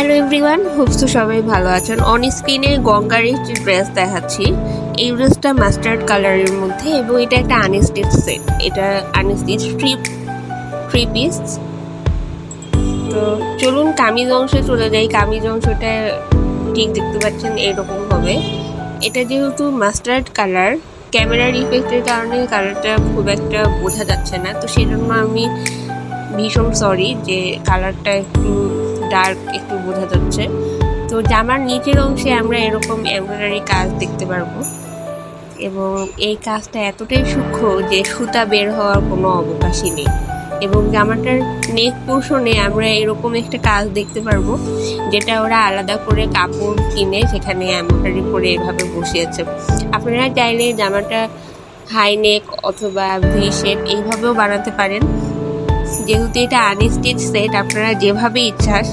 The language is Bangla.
হ্যালো এভরিওয়ান, হোপস তো সবাই ভালো আছেন। অন স্ক্রিনে গঙ্গার একটি ড্রেস দেখাচ্ছি। এই ড্রেসটা মাস্টার্ড কালারের মধ্যে এবং এটা একটা আনস্টিচ সেট। এটা আনস্টিচ থ্রি পিস। তো চলুন কামিজ অংশে চলে যাই। কামিজ অংশটা ঠিক দেখতে পাচ্ছেন এরকম হবে। এটা যেহেতু মাস্টার্ড কালার, ক্যামেরার ইফেক্টের কারণে কালারটা খুব একটা বোঝা যাচ্ছে না, তো সেই জন্য আমি ভীষণ সরি যে কালারটা একটু ডার্ক একটু বোঝা যাচ্ছে। তো জামার নিচের অংশে আমরা এরকম এমব্রয়ডারি কাজ দেখতে পারবো এবং এই কাজটা এতটাই সূক্ষ্ম যে সুতা বের হওয়ার কোনো অবকাশই নেই। এবং জামাটার নেক পোর্শনে আমরা এরকম একটা কাজ দেখতে পারবো যেটা ওরা আলাদা করে কাপড় কিনে সেখানে এমব্রয়ডারি করে এভাবে বসিয়েছে। আপনারা চাইলে জামাটা হাই নেক অথবা ভি শেপ এইভাবেও বানাতে পারেন। যেহেতু এটা আনস্টিচ সেট, আপনারা যেভাবে ইচ্ছা